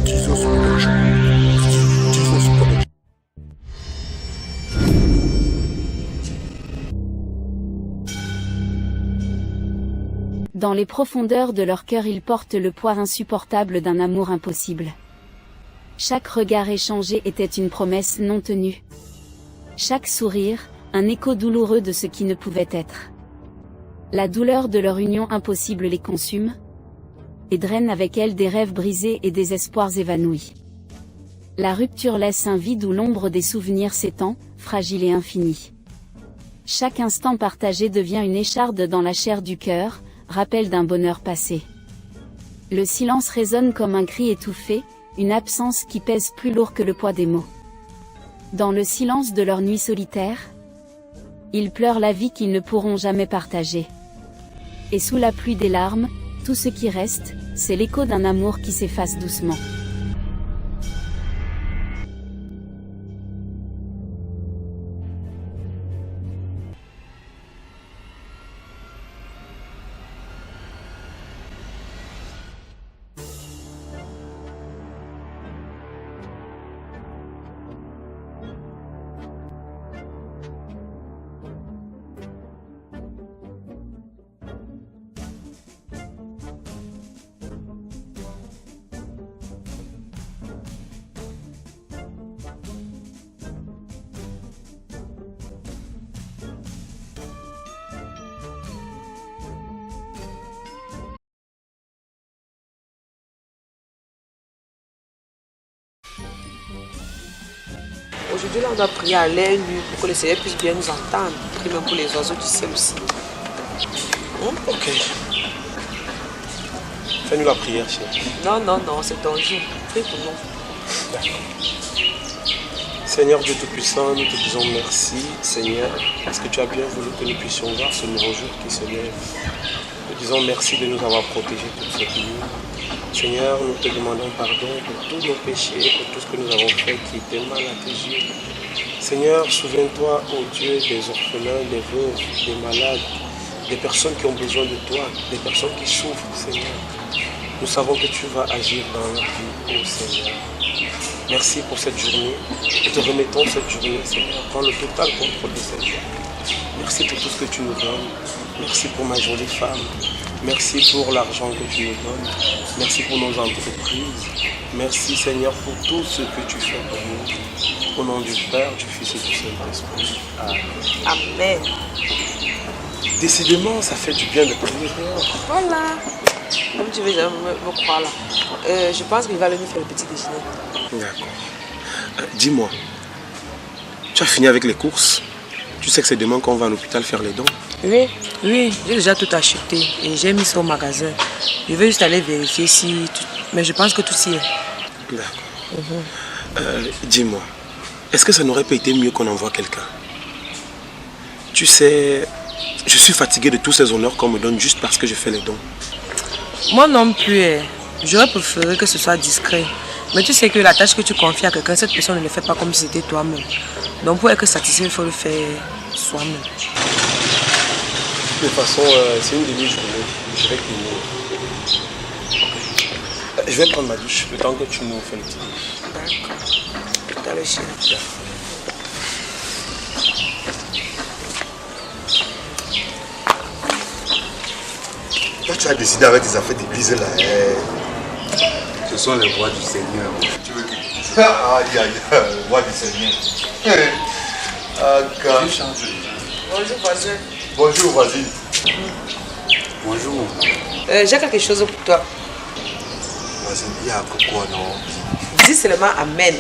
Jesus Production. Jesus Production. Dans les profondeurs de leur cœur, ils portent le poids insupportable d'un amour impossible. Chaque regard échangé était une promesse non tenue. Chaque sourire, un écho douloureux de ce qui ne pouvait être. La douleur de leur union impossible les consume, et draine avec elle des rêves brisés et des espoirs évanouis. La rupture laisse un vide où l'ombre des souvenirs s'étend, fragile et infinie. Chaque instant partagé devient une écharde dans la chair du cœur, rappel d'un bonheur passé. Le silence résonne comme un cri étouffé, une absence qui pèse plus lourd que le poids des mots. Dans le silence de leur nuit solitaire, ils pleurent la vie qu'ils ne pourront jamais partager. Et sous la pluie des larmes, tout ce qui reste, c'est l'écho d'un amour qui s'efface doucement. Aujourd'hui, là, on doit prier à l'air nue pour que le Seigneur puisse bien nous entendre. Prie même pour les oiseaux du ciel aussi. Ok. Fais-nous la prière, chérie. Non, c'est ton jour. Prie pour nous. D'accord. Seigneur Dieu Tout-Puissant, nous te disons merci, Seigneur, parce que tu as bien voulu que nous puissions voir ce nouveau jour qui se lève. Nous te disons merci de nous avoir protégés toute cette nuit. Seigneur, nous te demandons pardon pour tous nos péchés, pour tout ce que nous avons fait qui était mal à tes yeux. Seigneur, souviens-toi, ô Dieu, des orphelins, des veuves, des malades, des personnes qui ont besoin de toi, des personnes qui souffrent, Seigneur. Nous savons que tu vas agir dans leur vie, ô Seigneur. Merci pour cette journée. Nous te remettons cette journée, Seigneur. Prends le total contrôle de cette journée. Merci pour tout ce que tu nous donnes. Merci pour ma jolie femme. Merci pour l'argent que tu nous donnes. Merci pour nos entreprises. Merci, Seigneur, pour tout ce que tu fais pour nous. Au nom du Père, du Fils et du Saint-Esprit. Amen. Amen. Décidément, ça fait du bien de prier. Voilà. Comme tu veux me croire là. Je pense qu'il va aller nous faire le petit déjeuner. D'accord. Dis-moi, tu as fini avec les courses? Tu sais que c'est demain qu'on va à l'hôpital faire les dons? Oui, j'ai déjà tout acheté et j'ai mis ça au magasin. Je vais juste aller vérifier si tout... Mais je pense que tout y est. D'accord. Dis-moi, est-ce que ça n'aurait pas été mieux qu'on envoie quelqu'un? Tu sais, je suis fatigué de tous ces honneurs qu'on me donne juste parce que je fais les dons. Moi non plus. J'aurais préféré que ce soit discret. Mais tu sais que la tâche que tu confies à quelqu'un, cette personne ne le fait pas comme si c'était toi-même. Donc pour être satisfait, il faut le faire soi-même. De toute façon, c'est une demi-journée. Je vais finir. Je vais prendre ma douche le temps que tu nous fais le petit déj. D'accord. Dans le chien. Toi, tu as décidé avec tes affaires d'église là. Ce sont les voix du Seigneur. Tu veux que je dise? Aïe, aïe, voix du Seigneur. Bonjour voisin. Bonjour voisine. Bonjour. J'ai quelque chose pour toi. Voisine, il y a quoi non? Dis seulement Amen.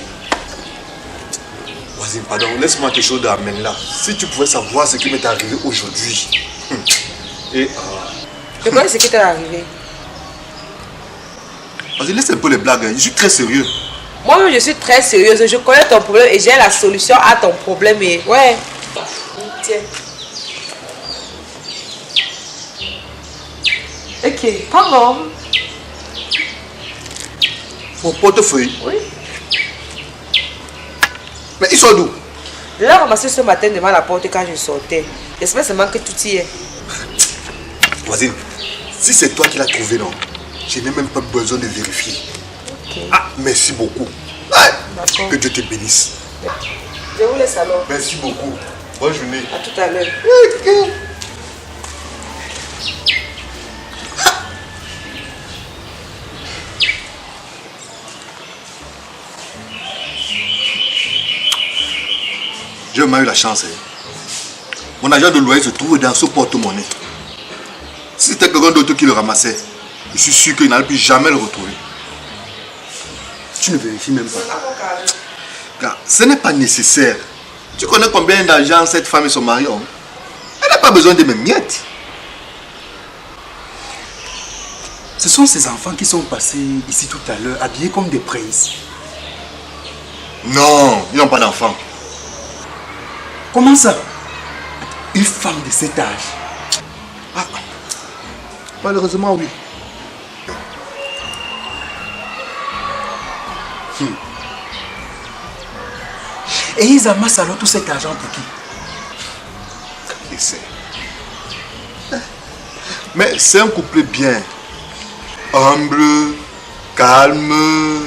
Voisine, pardon, laisse-moi quelque chose d'Amen là. Si tu pouvais savoir ce qui m'est arrivé aujourd'hui. Et Je connais ce qui t'est arrivé. vas-y, laisse un peu les blagues, hein. Je suis très sérieux. Moi-même, je suis très sérieuse. Je connais ton problème et j'ai la solution à ton problème. Et ouais. Tiens. Ok, pardon. Mon portefeuille. Oui. Mais ils sont d'où? Je l'ai ramassé ce matin devant la porte quand je sortais. J'espère seulement que tout y est. Voisine, si c'est toi qui l'as trouvé, non, je n'ai même pas besoin de vérifier. Ok. Ah, merci beaucoup. Ouais. D'accord. Que Dieu te bénisse. Je vous laisse alors. Merci beaucoup. Bonne journée. À tout à l'heure. J'ai vraiment eu la chance. Mon agent de loyer se trouve dans ce porte-monnaie. Si c'était quelqu'un d'autre qui le ramassait, je suis sûr qu'il n'allait plus jamais le retrouver. Tu ne vérifies même pas. Car ce n'est pas nécessaire. Tu connais combien d'argent cette femme et son mari ont? Elle n'a pas besoin de mes miettes. Ce sont ces enfants qui sont passés ici tout à l'heure, habillés comme des princes. Non, ils n'ont pas d'enfants. Comment ça? Une femme de cet âge? Ah, malheureusement, oui. Et ils amassent alors tout cet argent pour qui? Essaie. Mais c'est un couple bien. Humble, calme.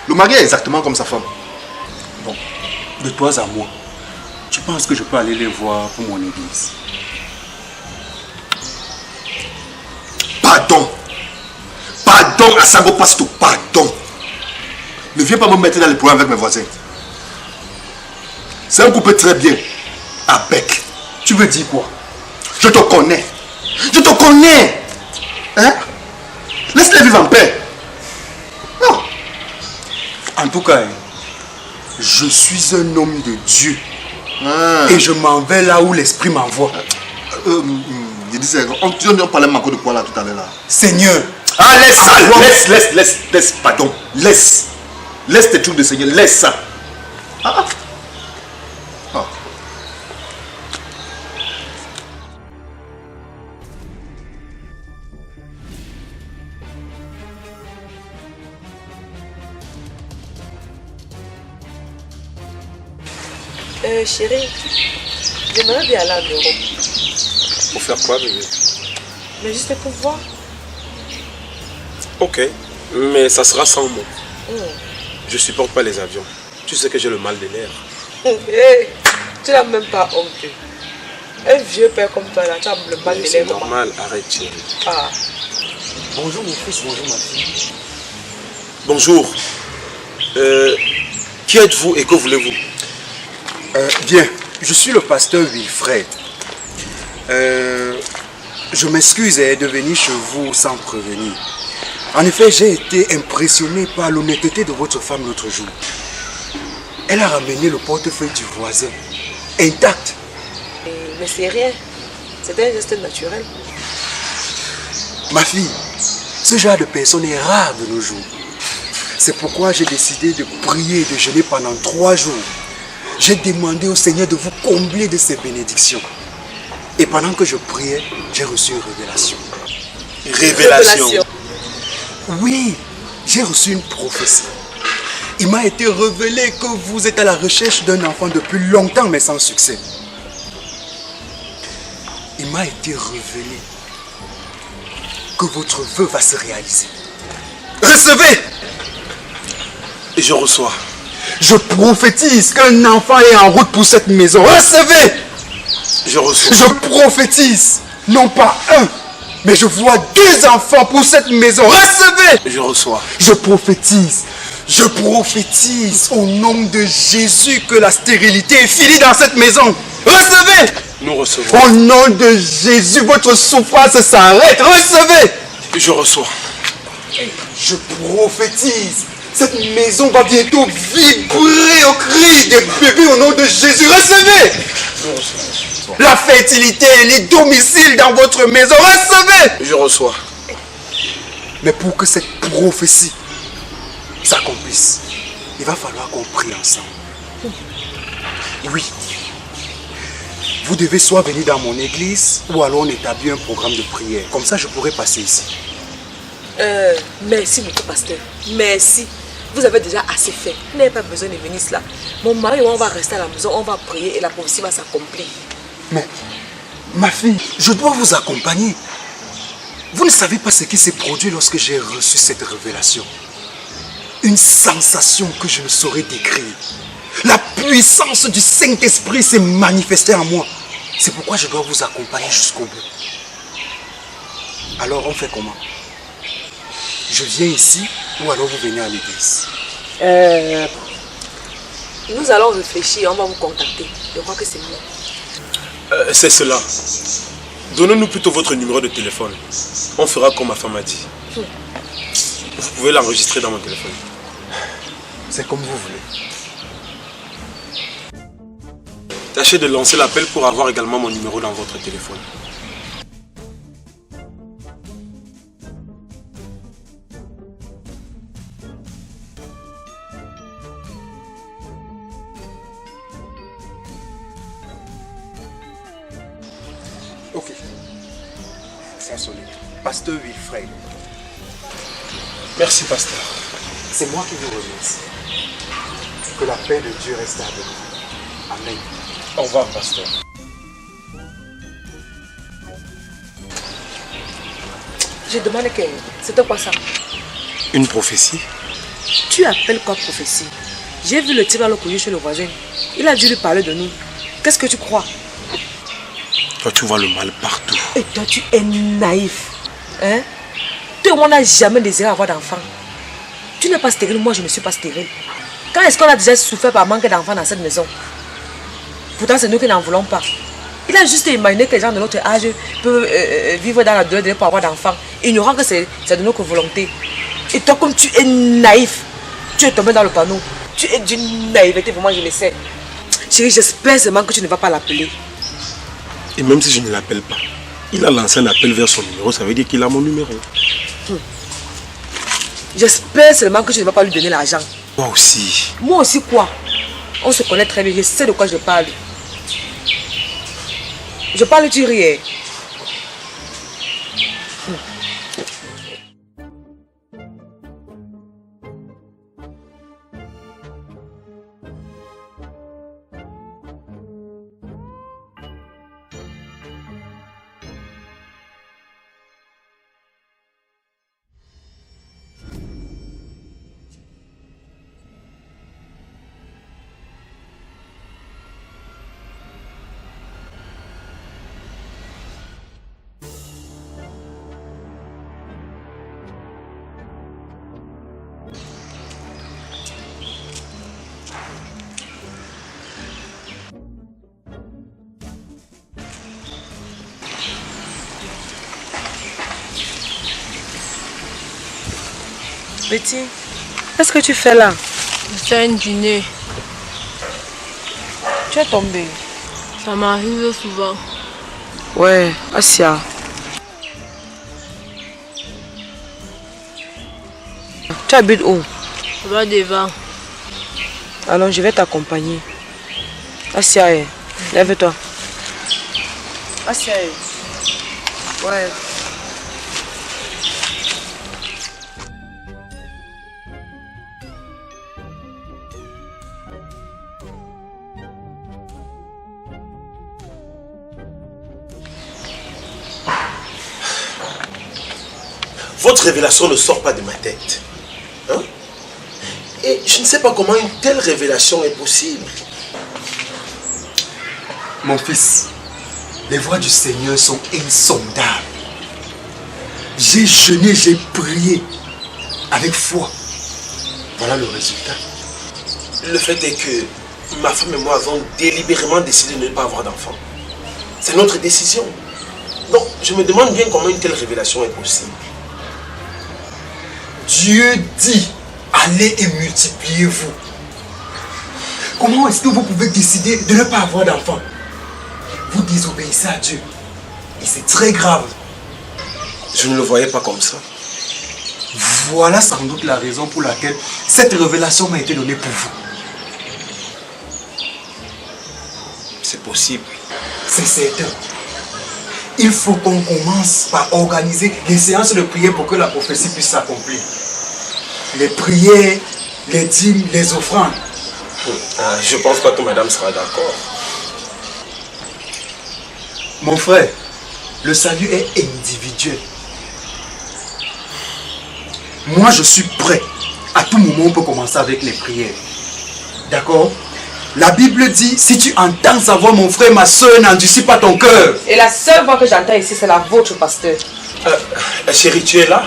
Le mari est exactement comme sa femme. Bon, de toi à moi, tu penses que je peux aller les voir pour mon église? Pardon. Pardon, Asango Pasto, pardon. Ne viens pas me mettre dans les problèmes avec mes voisins. C'est un couple très bien. À bec. Tu veux dire quoi? Je te connais. Je te connais. Hein? Laisse-les vivre en paix. Non. En tout cas, je suis un homme de Dieu. Ah. Et je m'en vais là où l'Esprit m'envoie. Je disais, on parlait encore de quoi là tout à l'heure là? Seigneur. Ah, laisse ça. Laisse, pardon. Laisse. Laisse tes trucs de Seigneur. Laisse ça. Ah. Ah. Chérie, j'aimerais bien aller en Europe. Pour faire quoi, bébé? Mais juste pour voir. Ok, mais ça sera sans moi. Je supporte pas les avions. Tu sais que j'ai le mal de l'air. Hey, tu n'as même pas honte. Un vieux père comme toi, là, tu as le mal de C'est l'air. normal, arrête, chérie. Ah. Bonjour mon fils, bonjour ma fille. Bonjour. Qui êtes-vous et que voulez-vous? Bien, je suis le pasteur Wilfred. Je m'excuse de venir chez vous sans prévenir. En effet, j'ai été impressionné par l'honnêteté de votre femme l'autre jour. Elle a ramené le portefeuille du voisin, intact. Mais c'est rien. C'est un geste naturel. Ma fille, ce genre de personne est rare de nos jours. C'est pourquoi j'ai décidé de prier et de jeûner pendant 3 jours. J'ai demandé au Seigneur de vous combler de ses bénédictions. Et pendant que je priais, j'ai reçu une révélation. Révélation. Oui, j'ai reçu une prophétie. Il m'a été révélé que vous êtes à la recherche d'un enfant depuis longtemps, mais sans succès. Il m'a été révélé que votre vœu va se réaliser. Recevez! Et je reçois. Je prophétise qu'un enfant est en route pour cette maison. Recevez! Je reçois. Je prophétise, non pas un, mais je vois 2 enfants pour cette maison. Recevez! Je reçois. Je prophétise au nom de Jésus que la stérilité est finie dans cette maison. Recevez! Nous recevons. Au nom de Jésus, votre souffrance s'arrête. Recevez! Je reçois. Je prophétise. Cette maison va bientôt vibrer au cri des bébés au nom de Jésus. Recevez! La fertilité et les domiciles dans votre maison. Recevez! Je reçois. Mais pour que cette prophétie s'accomplisse, il va falloir qu'on prie ensemble. Oui. Vous devez soit venir dans mon église ou alors on établit un programme de prière. Comme ça, je pourrai passer ici. Merci beaucoup, pasteur. Merci. Vous avez déjà assez fait. Vous n'avez pas besoin de venir cela. Mon mari et moi, on va rester à la maison, on va prier et la prophétie va s'accomplir. Mais, ma fille, je dois vous accompagner. Vous ne savez pas ce qui s'est produit lorsque j'ai reçu cette révélation. une sensation que je ne saurais décrire. La puissance du Saint-Esprit s'est manifestée en moi. C'est pourquoi je dois vous accompagner jusqu'au bout. Alors on fait comment? Je viens ici ou alors vous venez à l'église? Nous allons réfléchir, on va vous contacter. Je crois que c'est mieux. C'est cela. Donnez-nous plutôt votre numéro de téléphone. On fera comme ma femme a dit. Vous pouvez l'enregistrer dans mon téléphone. C'est comme vous voulez. Tâchez de lancer l'appel pour avoir également mon numéro dans votre téléphone. Ok. Ça a sonné. Pasteur Wilfred. Merci, pasteur. C'est moi qui vous remercie. Que la paix de Dieu reste avec vous. Amen. Au revoir, pasteur. Je demande que c'était quoi ça? Une prophétie? Tu appelles quoi prophétie? J'ai vu le type dans le couillou chez le voisin. Il a dû lui parler de nous. Qu'est-ce que tu crois? Toi, tu vois le mal partout. Et toi, tu es naïf. Hein? Toi, on n'a jamais désiré avoir d'enfant. Tu n'es pas stérile, moi je ne suis pas stérile. Quand est-ce qu'on a déjà souffert par manque d'enfants dans cette maison? Pourtant, c'est nous qui n'en voulons pas. Il a juste imaginé que les gens de notre âge peuvent vivre dans la douleur pour avoir d'enfants, ignorant que c'est de notre volonté. Et toi, comme tu es naïf, tu es tombé dans le panneau. Tu es d'une naïveté, pour moi, je le sais. Chérie, j'espère seulement que tu ne vas pas l'appeler. Et même si je ne l'appelle pas, il a lancé un appel vers son numéro, ça veut dire qu'il a mon numéro. J'espère seulement que tu ne vas pas lui donner l'argent. Moi aussi. Moi aussi quoi? On se connaît très bien, je sais de quoi je parle. Je parle, tu ris. Betty, qu'est-ce que tu fais là? Je fais un dîner. Tu es tombée. Ça m'arrive souvent. Ouais, Asia. Tu habites où? Ça va devant. Alors, je vais t'accompagner. Asia, lève-toi. Asia. Ouais. Votre révélation ne sort pas de ma tête. Hein? Et je ne sais pas comment une telle révélation est possible. Mon fils, les voies du Seigneur sont insondables. J'ai jeûné, j'ai prié avec foi. Voilà le résultat. Le fait est que ma femme et moi avons délibérément décidé de ne pas avoir d'enfant. C'est notre décision. Donc, je me demande bien comment une telle révélation est possible. Dieu dit, allez et multipliez-vous. Comment est-ce que vous pouvez décider de ne pas avoir d'enfant? Vous désobéissez à Dieu. Et c'est très grave. Je ne le voyais pas comme ça. Voilà sans doute la raison pour laquelle cette révélation m'a été donnée pour vous. C'est possible. C'est certain. Il faut qu'on commence par organiser les séances de prière pour que la prophétie puisse s'accomplir. Les prières, les dîmes, les offrandes. Je pense pas que madame sera d'accord. Mon frère, le salut est individuel. Moi, je suis prêt À tout moment, on peut commencer avec les prières. D'accord? La Bible dit, si tu entends sa voix, mon frère, ma soeur, n'endurcis pas ton cœur. Et la seule voix que j'entends ici, c'est la vôtre, pasteur. Chérie, tu es là?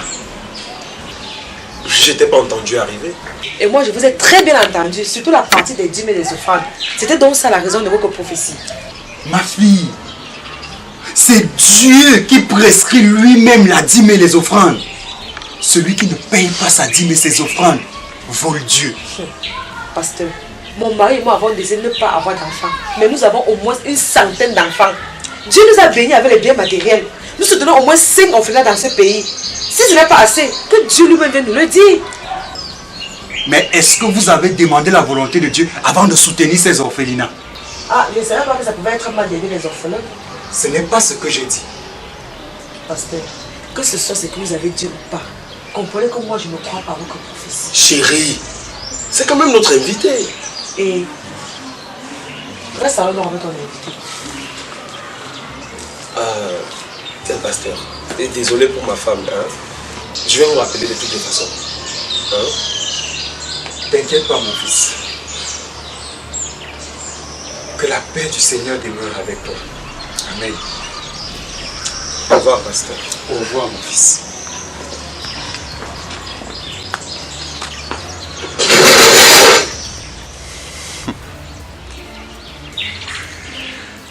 Je t'ai pas entendu arriver. Et moi, je vous ai très bien entendu, surtout la partie des dîmes et des offrandes. C'était donc ça la raison de votre prophétie. Ma fille, c'est Dieu qui prescrit lui-même la dîme et les offrandes. Celui qui ne paye pas sa dîme et ses offrandes vole Dieu. Pasteur, mon mari et moi avons décidé de ne pas avoir d'enfants. Mais nous avons au moins une centaine d'enfants. Dieu nous a bénis avec les biens matériels. Nous soutenons au moins 5 orphelins dans ce pays. Si ce n'est pas assez, que Dieu lui-même vienne nous le dire. Mais est-ce que vous avez demandé la volonté de Dieu avant de soutenir ces orphelinats? Ah, je ne savais pas que ça pouvait être mal d'aider les orphelins. Ce n'est pas ce que j'ai dit. Pasteur, que ce soit ce que vous avez dit ou pas, comprenez que moi je ne crois pas à votre prophétie. Chérie, c'est quand même notre invité. Et reste alors avec ton invité. Tiens, pasteur, et désolé pour ma femme, hein. Je vais vous rappeler de toutes les façons. Hein? T'inquiète pas, mon fils. Que la paix du Seigneur demeure avec toi. Amen. Au revoir, pasteur. Au revoir, mon fils.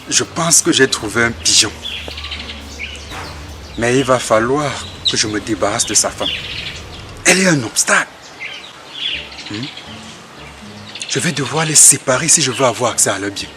Je pense que j'ai trouvé un pigeon. Mais il va falloir que je me débarrasse de sa femme. Elle est un obstacle. Je vais devoir les séparer si je veux avoir accès à leur bien.